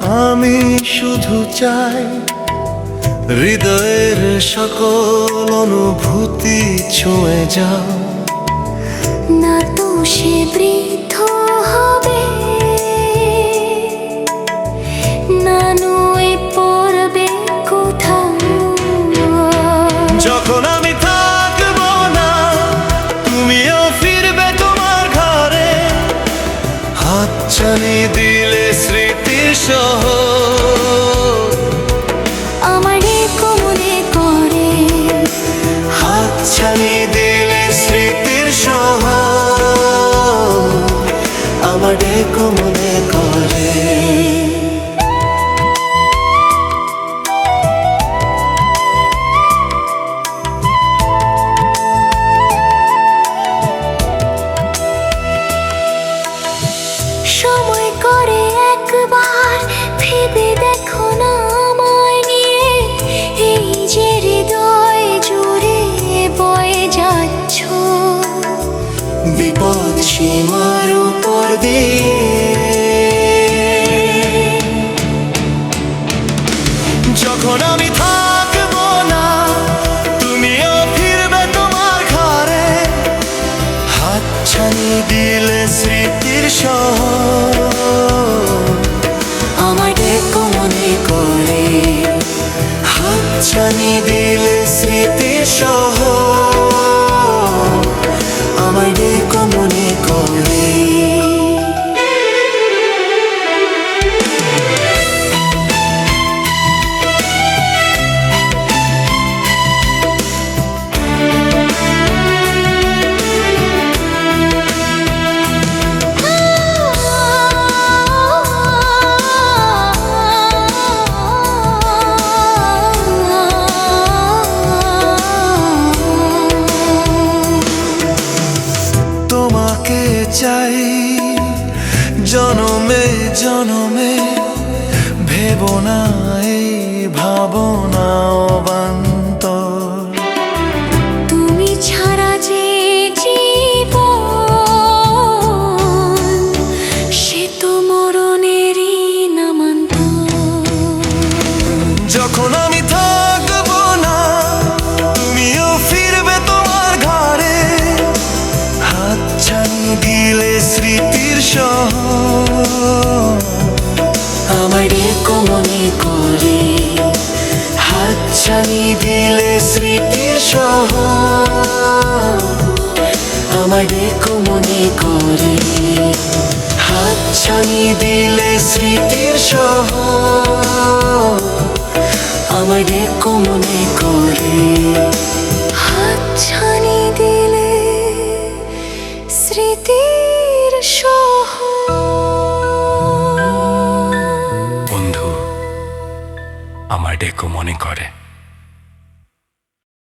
আমি শুধু চাই হৃদয়ের সকল অনুভূতি ছুঁয়ে যাও। না তো সে বৃদ্ধ হবে, না নুয়ে পড়বে কোথাও। যখন আমি থাকবো না, তুমিও ফিরবে তোমার ঘরে। হাতছানি দিলে স্মৃতির শহর, আমার ডেকো মনে করে। হাতছানি দিলে স্মৃতির শহর, আমার ডেকো মনে করে। সময় করে একবার ভেবে দেখো না আমায় নিয়ে, এই যে হৃদয় জুড়ে বয়ে যাচ্ছ। বিপদ সীমার উপর দিয়ে যখন আমি থাকবো না, তুমিও ফিরবে তোমার ঘরে। হাতছানি দিলে স্মৃতির শহর, আমার ডেকো মনে করে। হাতছানি দিলে স্মৃতির শহর, আমার ডেকো মনে করে। তোমাকে চাই জনমে জনমে, ভেবো না এই ভাবনা অবান্তর। তুমি ছাড়া যে জীবন, সে তো মরণেরই নামান্তর। যখন আমি থাকবো না, তুমিও ফিরবে তোমার ঘরে। হাতছানি দিলে স্মৃতির শহর, আমার ডেকো মনে করে। হাতছানি দিলে স্মৃতির শহর, আমার ডেকো মনে করে। হাতছানি দিলে স্মৃতির শহর, আমার ডেকো মনে করে। হাতছানি দিলে স্মৃতির শহর। বন্ধু, আমার ডেকো মনে করে।